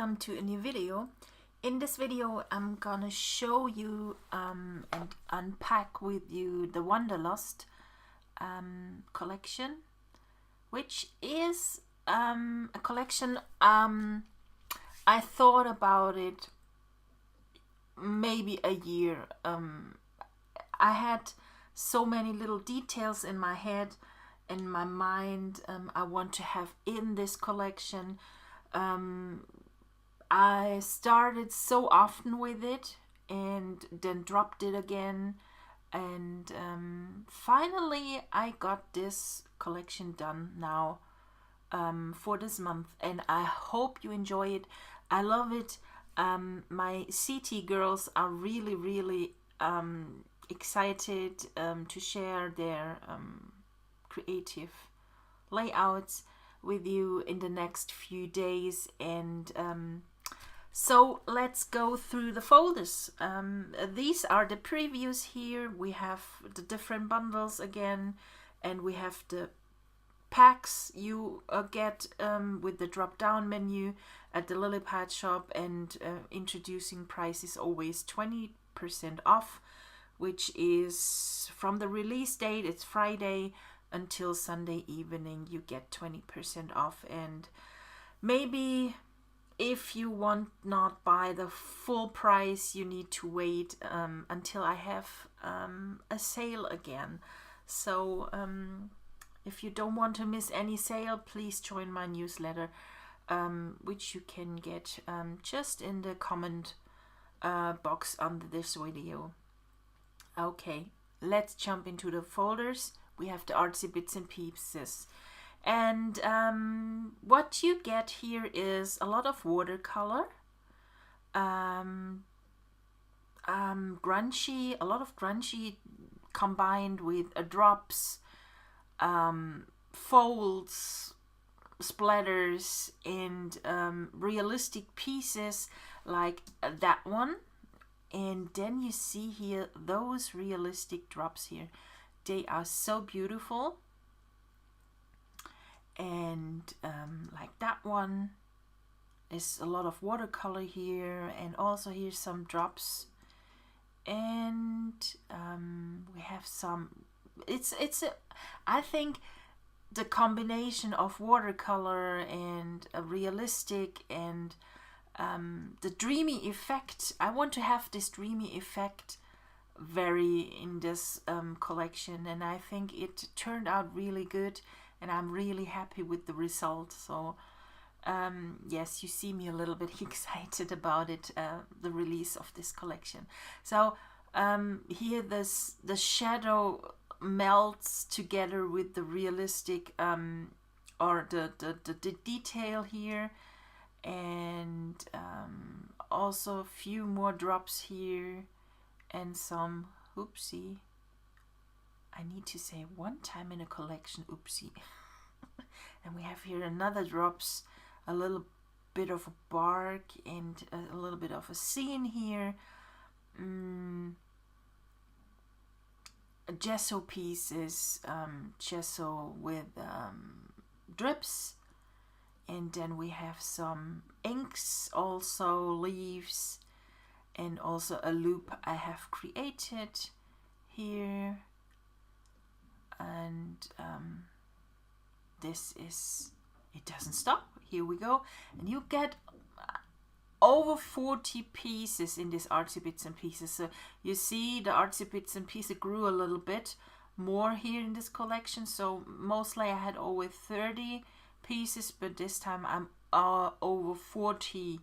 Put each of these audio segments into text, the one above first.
welcome to a new video. In this video I'm gonna show you and unpack with you the Wanderlust collection, which is a collection I thought about it maybe a year. I had so many little details in my head, in my mind, I want to have in this collection. I started so often with it and then dropped it again, and finally I got this collection done now for this month, and I hope you enjoy it. I love it. My CT girls are really excited to share their creative layouts with you in the next few days, and so let's go through the folders. These are the previews. Here we have the different bundles again, and we have the packs you get with the drop down menu at the Lily Pad shop, and introducing price is always 20% off, which is from the release date, it's Friday, until Sunday evening you get 20% off. And maybe if you want not buy the full price, you need to wait until I have a sale again. So if you don't want to miss any sale, please join my newsletter, which you can get just in the comment box under this video. Okay, let's jump into the folders. We have the artsy bits and pieces, and what you get here is a lot of watercolor, grungy, a lot of grungy combined with drops, folds, splatters, and realistic pieces like that one. And then you see here those realistic drops here. They are so beautiful. And like that one is a lot of watercolor here, and also here's some drops. And we have some, I think the combination of watercolor and a realistic and the dreamy effect. I want to have this dreamy effect very in this collection, and I think it turned out really good, and I'm really happy with the result. So yes, you see me a little bit excited about it, the release of this collection. So here the shadow melts together with the realistic or the detail here, and also a few more drops here, and some oopsie. I need to say one time in a collection, oopsie. And we have here another drops, a little bit of a bark, and a little bit of a scene here. Gesso pieces, gesso with drips. And then we have some inks, also leaves, and also a loop I have created here. And this is, it doesn't stop. Here we go. And you get over 40 pieces in this artsy bits and pieces. So you see the artsy bits and pieces grew a little bit more here in this collection. So mostly I had over 30 pieces, but this time I'm over 40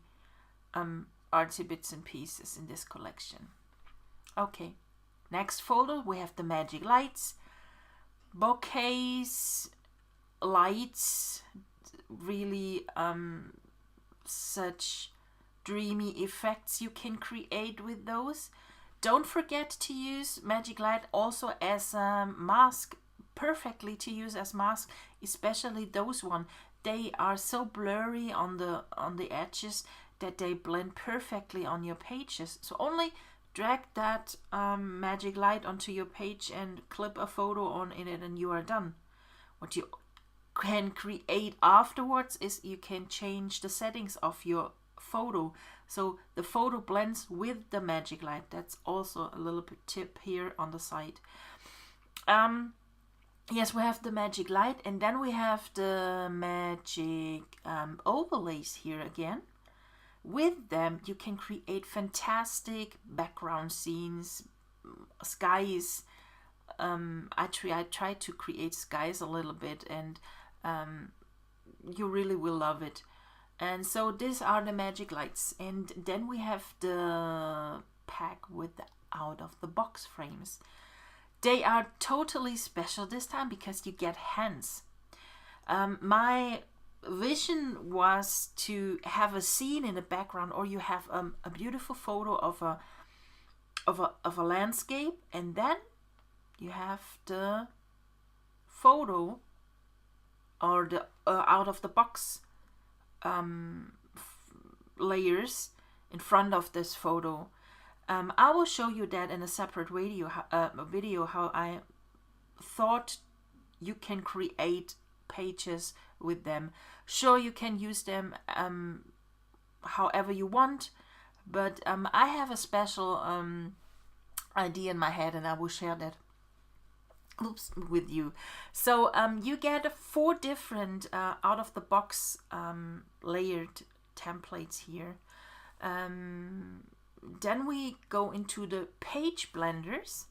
artsy bits and pieces in this collection. Okay, next folder we have the magic lights, bouquets, lights, really such dreamy effects you can create with those. Don't forget to use magic light also as a mask, perfectly to use as mask, especially those one. They are so blurry on the edges that they blend perfectly on your pages. So only drag that magic light onto your page and clip a photo on in it, and you are done. What you can create afterwards is you can change the settings of your photo, so the photo blends with the magic light. That's also a little bit tip here on the side. Yes, we have the magic light, and then we have the magic overlays here again. With them, you can create fantastic background scenes, skies. I try to create skies a little bit, and you really will love it. And so these are the magic lights. And then we have the pack with the out of the box frames. They are totally special this time because you get hands. My vision was to have a scene in the background, or you have a beautiful photo of a landscape, and then you have the photo or the out of the box layers in front of this photo. I will show you that in a separate video how I thought you can create pages with them. Sure, you can use them however you want, but I have a special idea in my head, and I will share that with you. So you get 4 different out of the box layered templates here. Then we go into the page blenders.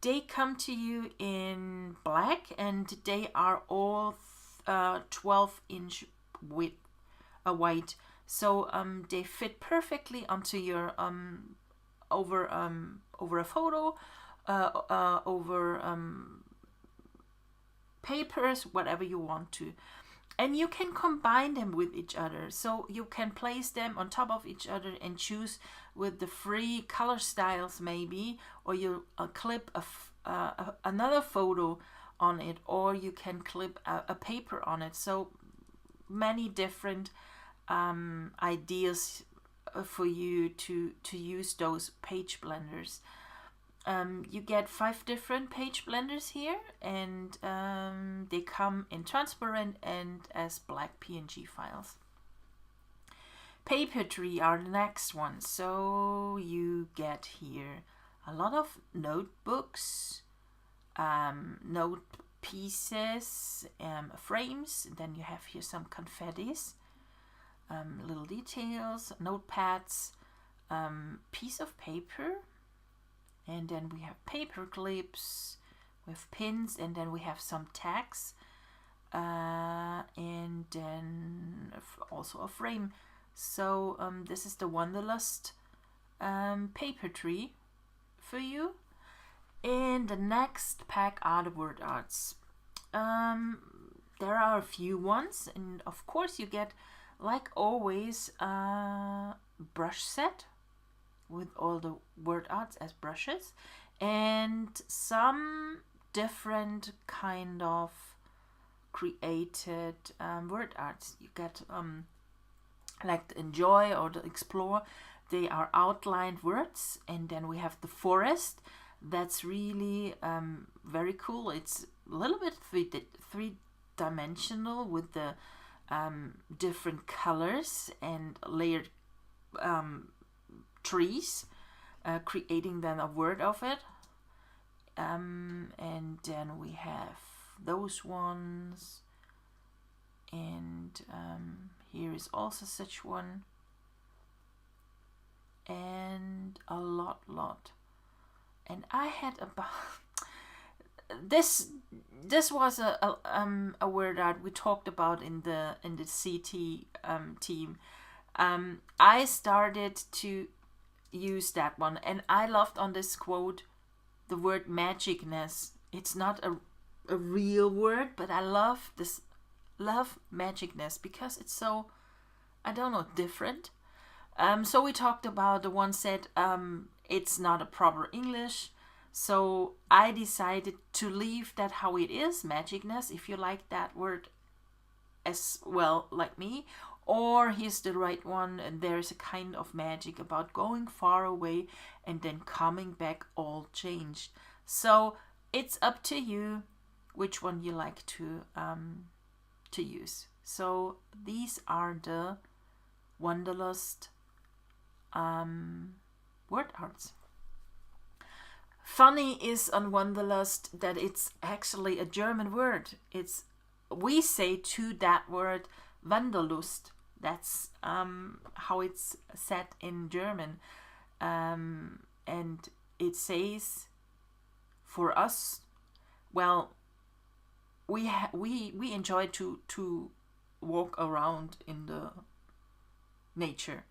They come to you in black, and they are all 12-inch width wide. So they fit perfectly onto your over a photo, over papers, whatever you want to. And you can combine them with each other. So you can place them on top of each other and choose with the free color styles maybe, or you clip another photo on it, or you can clip a paper on it. So many different ideas for you to use those page blenders. You get 5 different page blenders here, and they come in transparent and as black PNG files. Papertree are the next one. So you get here a lot of notebooks, note pieces, frames. Then you have here some confettis, little details, notepads, piece of paper. And then we have paper clips with pins, and then we have some tags, and then also a frame. So this is the Wanderlust paper tree for you. In the next pack are the word arts. There are a few ones, and of course you get, like always, a brush set with all the word arts as brushes, and some different kind of created word arts. You get like the enjoy or the explore. They are outlined words, and then we have the forest. That's really very cool. It's a little bit three-dimensional with the different colors and layered trees, creating then a word of it. And then we have those ones, and here is also such one, and a lot. And I had about this was a word that we talked about in the CT team. I started to use that one, and I loved on this quote the word magicness. It's not a real word, but I love magicness because it's so, I don't know, different. So we talked about the one said it's not a proper English, so I decided to leave that how it is, magicness, if you like that word as well like me. Or here's the right one, and there's a kind of magic about going far away and then coming back all changed. So it's up to you which one you like to use. So these are the Wanderlust word arts. Funny is on Wanderlust that it's actually a German word. We say to that word Wanderlust. That's how it's said in German, and it says for us, well, we enjoy to walk around in the nature.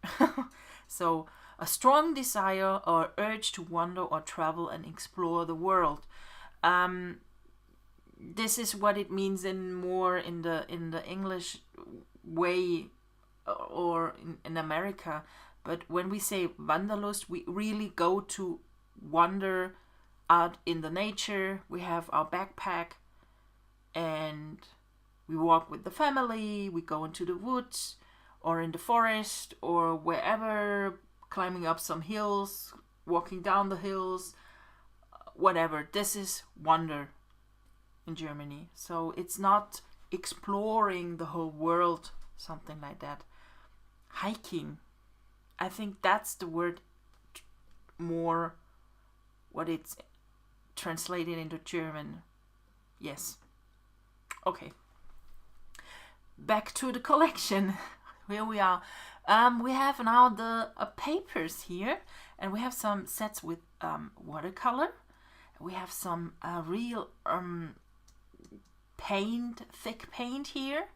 So a strong desire or urge to wander or travel and explore the world. This is what it means in the English way, or in America. But when we say Wanderlust, we really go to wander out in the nature. We have our backpack and we walk with the family. We go into the woods or in the forest or wherever, climbing up some hills, walking down the hills, whatever. This is wander in Germany. So it's not exploring the whole world, something like that. Hiking, I think that's the word more what it's translated into German. Yes. Okay. Back to the collection. Here we are. We have now the papers here, and we have some sets with watercolor. We have some real thick paint here,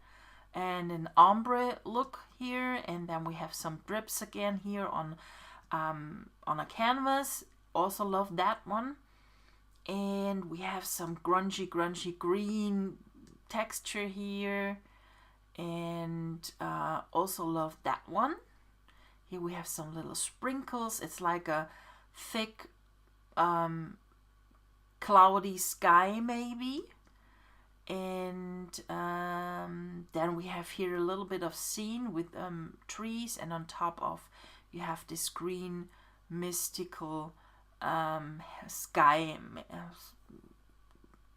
and an ombre look here, and then we have some drips again here on a canvas. Also love that one. And we have some grungy green texture here, and also love that one. Here we have some little sprinkles. It's like a thick cloudy sky maybe. And then we have here a little bit of scene with trees, and on top of you have this green mystical sky.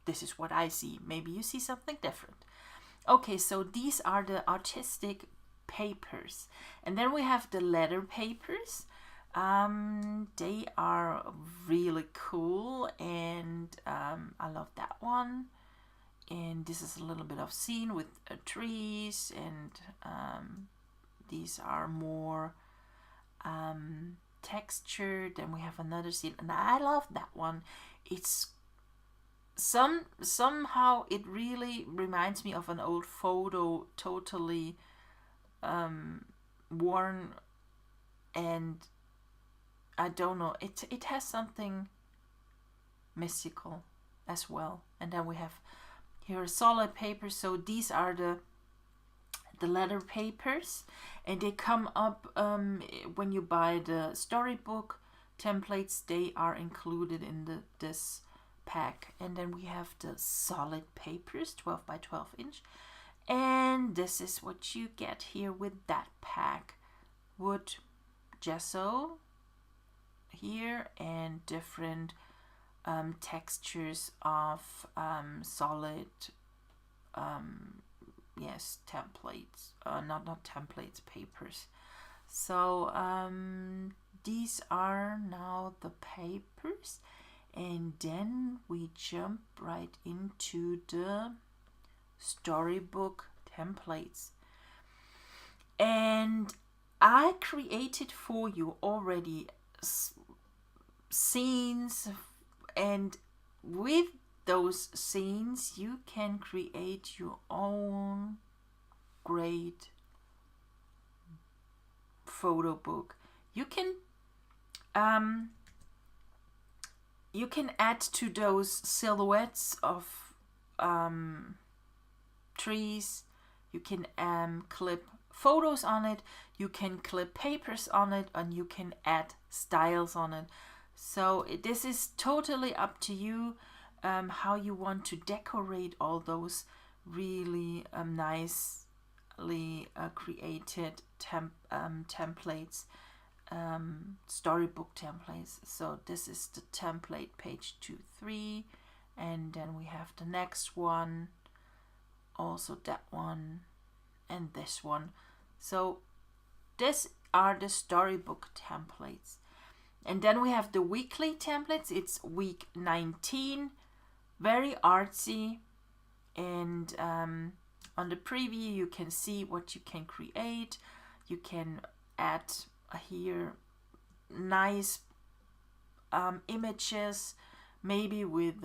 This is what I see. Maybe you see something different. Okay, so these are the artistic papers, and then we have the letter papers. They are really cool, and I love that one. And this is a little bit of scene with trees, and these are more textured. Then we have another scene, and I love that one. It's somehow it really reminds me of an old photo, totally worn, and I don't know, it has something mystical as well. And then we have here a solid paper. So these are the letter papers, and they come up when you buy the storybook templates. They are included in this pack. And then we have the solid papers, 12 by 12 inch, and this is what you get here with that pack. Wood, gesso here, and different textures of solid templates, not templates, papers. So these are now the papers, and then we jump right into the storybook templates. And I created for you already scenes, and with those scenes you can create your own great photo book. You can add to those silhouettes of trees. You can clip photos on it, you can clip papers on it, and you can add styles on it. So this is totally up to you, how you want to decorate all those really nicely created templates, storybook templates. So this is the template page 2, 3, and then we have the next one, also that one, and this one. So This are the storybook templates. And then we have the weekly templates. It's week 19, very artsy. And on the preview, you can see what you can create. You can add here nice images, maybe with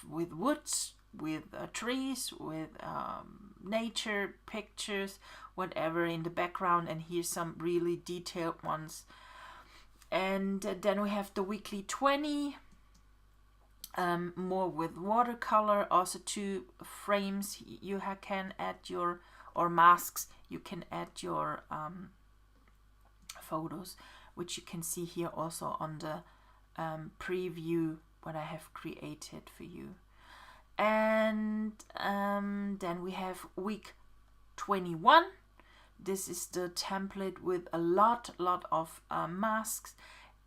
woods, with trees, with nature pictures, whatever in the background, and here's some really detailed ones. And then we have the weekly 20, more with watercolor, also 2 frames you can add your, or masks, you can add your photos, which you can see here also on the preview what I have created for you. And then we have week 21. This is the template with a lot of masks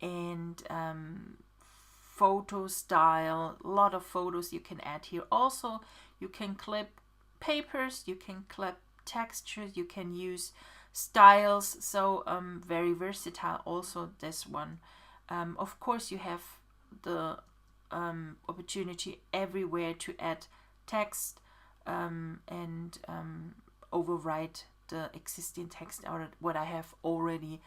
and photo style, a lot of photos you can add here. Also, you can clip papers, you can clip textures, you can use styles, so very versatile also this one. Of course, you have the opportunity everywhere to add text and overwrite the existing text or what I have already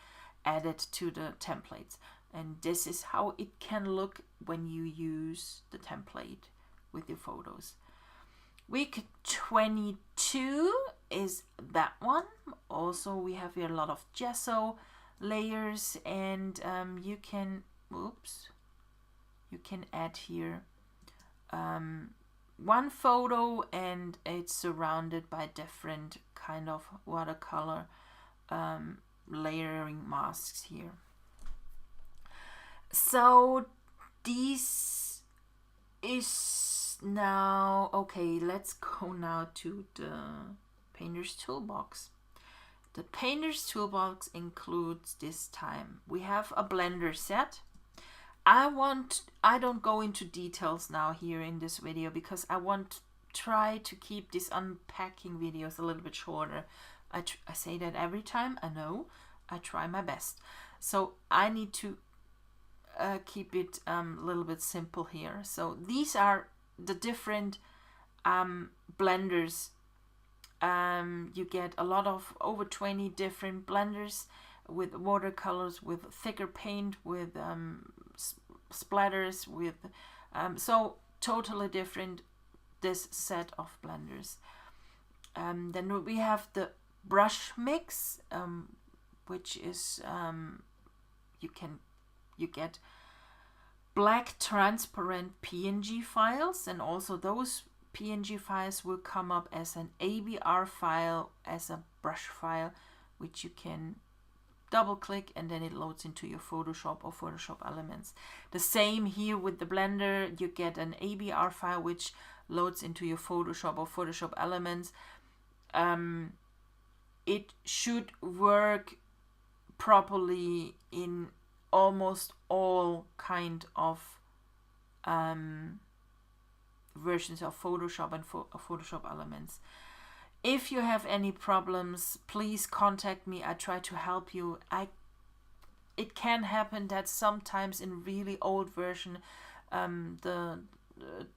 added to the templates. And this is how it can look when you use the template with your photos. Week 22 is that one. Also, we have here a lot of gesso layers, and you can add here one photo, and it's surrounded by different kind of watercolor layering masks here. So this is now okay. Let's go now to the Painter's Toolbox. The Painter's Toolbox includes this time we have a blender set. I don't go into details now here in this video because I want to try to keep these unpacking videos a little bit shorter. I say that every time, I know, I try my best. So I need to keep it a little bit simple here. So these are the different blenders. You get a lot of over 20 different blenders with watercolors, with thicker paint, with splatters, with so totally different this set of blenders. Then we have the brush mix, which is you get black transparent PNG files, and also those PNG files will come up as an ABR file, as a brush file, which you can double click and then it loads into your Photoshop or Photoshop Elements. The same here with the blender, you get an ABR file which loads into your Photoshop or Photoshop Elements. It should work properly in almost all kind of versions of Photoshop and Photoshop Elements. If you have any problems, please contact me. I try to help you. It can happen that sometimes in really old version, the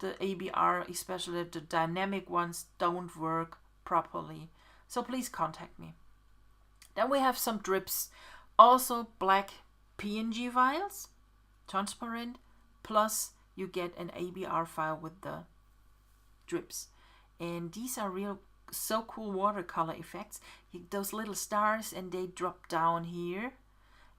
ABR, especially the dynamic ones, don't work properly. So please contact me. Then we have some drips, also black PNG files, transparent, plus you get an ABR file with the drips. And these are so cool watercolor effects. Those little stars, and they drop down here.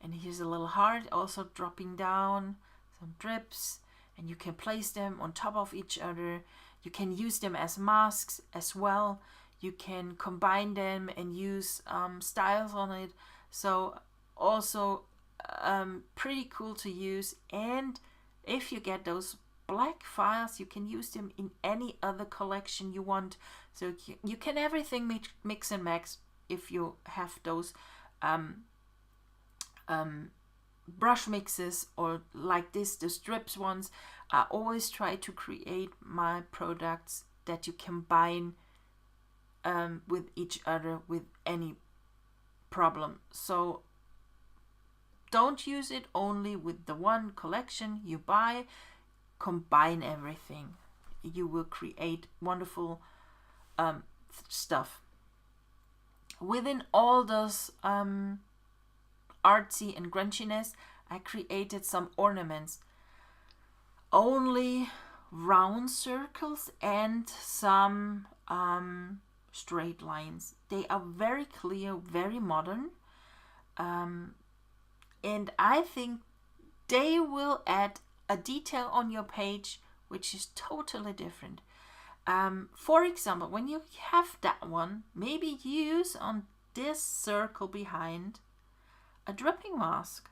And here's a little heart also dropping down, some drips, and you can place them on top of each other. You can use them as masks as well. You can combine them and use styles on it. So also pretty cool to use. And if you get those black files, you can use them in any other collection you want. So you can everything mix and match if you have those brush mixes, or like this, the strips ones. I always try to create my products that you combine with each other with any problem. So don't use it only with the one collection you buy. Combine everything. You will create wonderful stuff. Within all those artsy and grunchiness, I created some ornaments. Only round circles and some straight lines. They are very clear, very modern. And I think they will add a detail on your page which is totally different. For example, when you have that one, maybe use on this circle behind a dripping mask.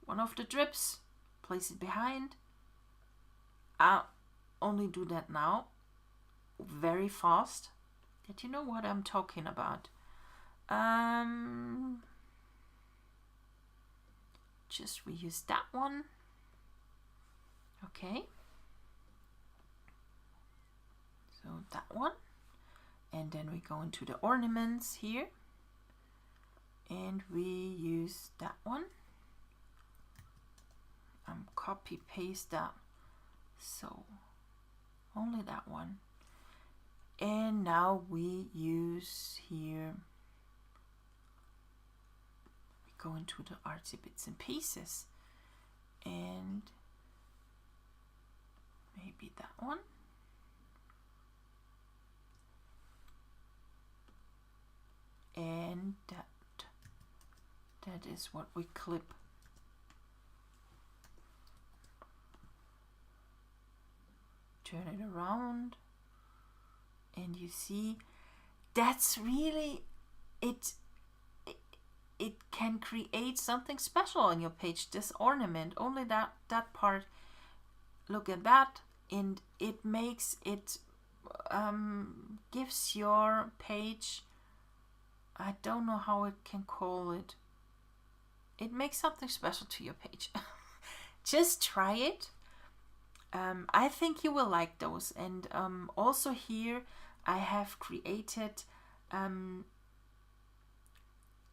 One of the drips, place it behind. I'll only do that now, very fast, that you know what I'm talking about. Just reuse that one. Okay. So that one. And then we go into the ornaments here. And we use that one. Copy paste that. So only that one. And now we use here, we go into the artsy bits and pieces, and maybe that one. And that is what we clip. Turn it around, and you see that's really it can create something special on your page. This ornament, only that part, look at that, and it makes it gives your page, I don't know how it can call it, it makes something special to your page. Just try it. I think you will like those. And also here I have created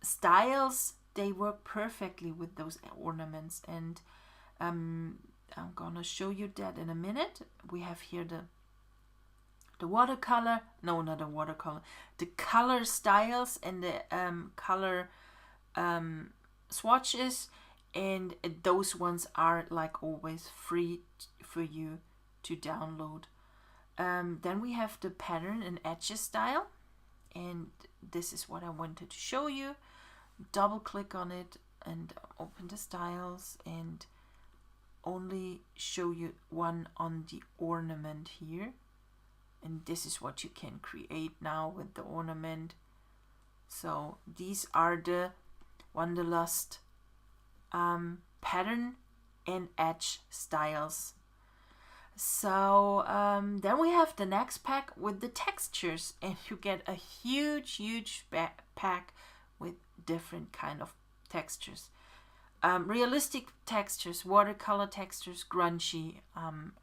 styles. They work perfectly with those ornaments, and I'm gonna show you that in a minute. We have here the watercolor, no, not the watercolor, the color styles and the color swatches, and those ones are like always free for you to download. Then we have the pattern and edges style, and this is what I wanted to show you. Double click on it and open the styles, and only show you one on the ornament here. And this is what you can create now with the ornament. So these are the Wanderlust pattern and edge styles. So then we have the next pack with the textures, and you get a huge pack with different kind of textures. Realistic textures, watercolor textures, grungy,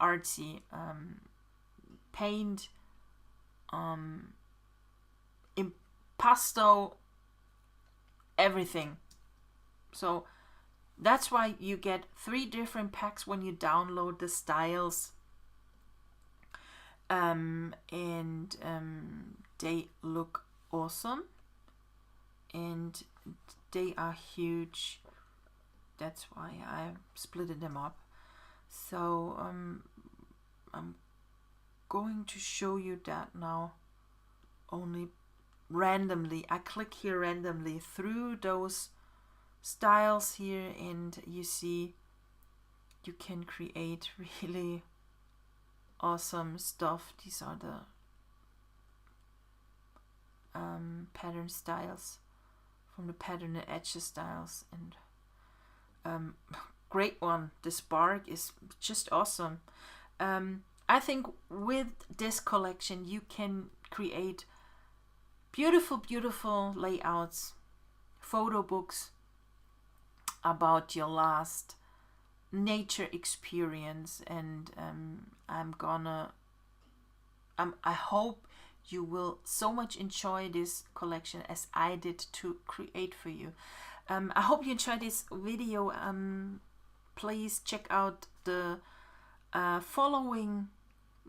artsy, paint, impasto, everything. So that's why you get 3 different packs when you download the styles. They look awesome, and they are huge. That's why I split them up. So I'm going to show you that now, only randomly. I click here randomly through those styles here, and you see you can create really awesome stuff. These are the pattern styles from the pattern and edges styles, and great one. This bark is just awesome. I think with this collection you can create beautiful layouts, photo books about your last nature experience, and I hope you will so much enjoy this collection as I did to create for you. I hope you enjoyed this video. Please check out the following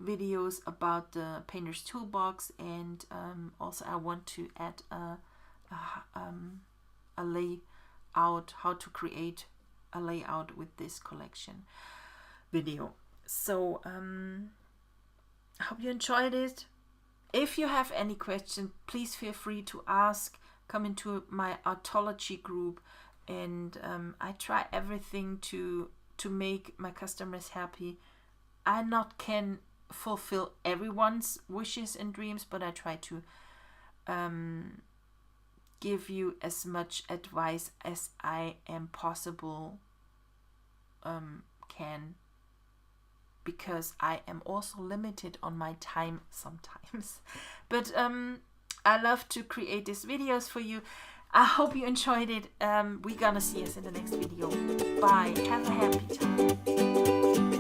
videos about the painter's toolbox, and also I want to add a layout, how to create a layout with this collection video. So I hope you enjoyed it. If you have any questions, please feel free to ask. Come into my Artology group, and I try everything to make my customers happy. I not can fulfill everyone's wishes and dreams, but I try to give you as much advice as I am possible can, because I am also limited on my time sometimes. But I love to create these videos for you. I hope you enjoyed it. We're gonna see us in the next video. Bye. Have a happy time.